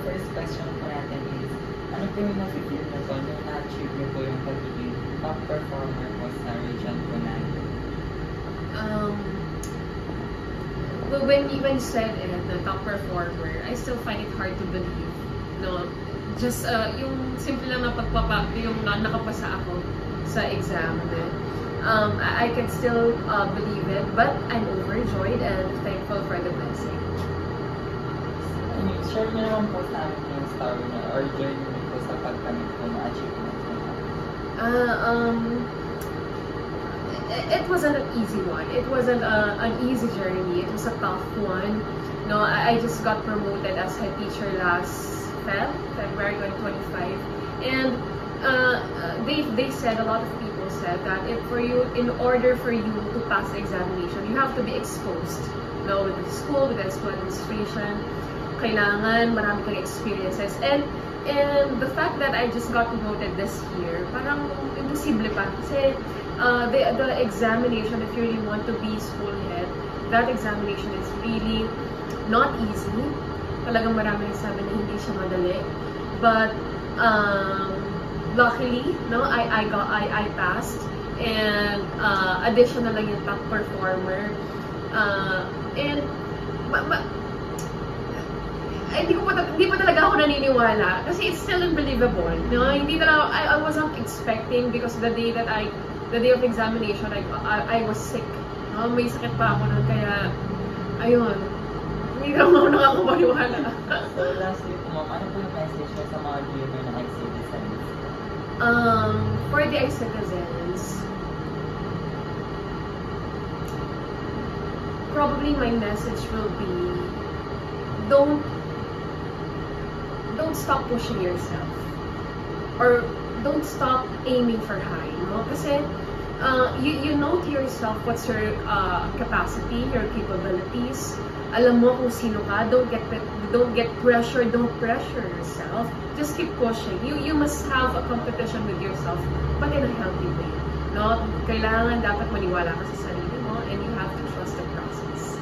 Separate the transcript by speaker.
Speaker 1: first question po natin is, ano po yung nafe-feel na po nung na-achieve niyo po yung pagiging top performer po sa region po natin?
Speaker 2: Well, when you said the top performer, I still find it hard to believe. No, just yung simple lang na yung nakapasa ako sa exam. I can still believe it, but I'm overjoyed and thankful for the blessing.
Speaker 1: Share niyo naman po sa amin yung story niyo or journey niyo po sa pagkamit po ng achievement po natin.
Speaker 2: It wasn't an easy one. It wasn't an easy journey. It was a tough one. No, I just got promoted as head teacher last February 2025, and they said, a lot of people said that in order for you to pass the examination, you have to be exposed. No, with the school administration, kailangan marami kang experiences, and the fact that I just got promoted this year, parang imposible pa kasi the examination, if you really want to be school head, that examination is really not easy. Talagang marami nagsabi na hindi siya madali, but luckily, no, I passed, and additional lang yung top performer, and hindi pa talaga ako naniniwala kasi it's still unbelievable. No, hindi talaga, I wasn't expecting, because the day of examination, I was sick. No, may sakit pa ako nun, kaya ayun, hindi naman ako nakakapaniwala.
Speaker 1: So lastly po ma'am, ano po yung message niyo sa mga viewer ng iCitizens?
Speaker 2: For the iCitizens, probably my message will be, don't stop pushing yourself, or don't stop aiming for high, no? Kasi you know to yourself what's your capacity, your capabilities. Alam mo kung sino ka. Don't get pressured. Don't pressure yourself. Just keep pushing. You must have a competition with yourself, but in a healthy way. No? Kailangan dapat maniwala ka sa sarili mo, and you have to trust the process.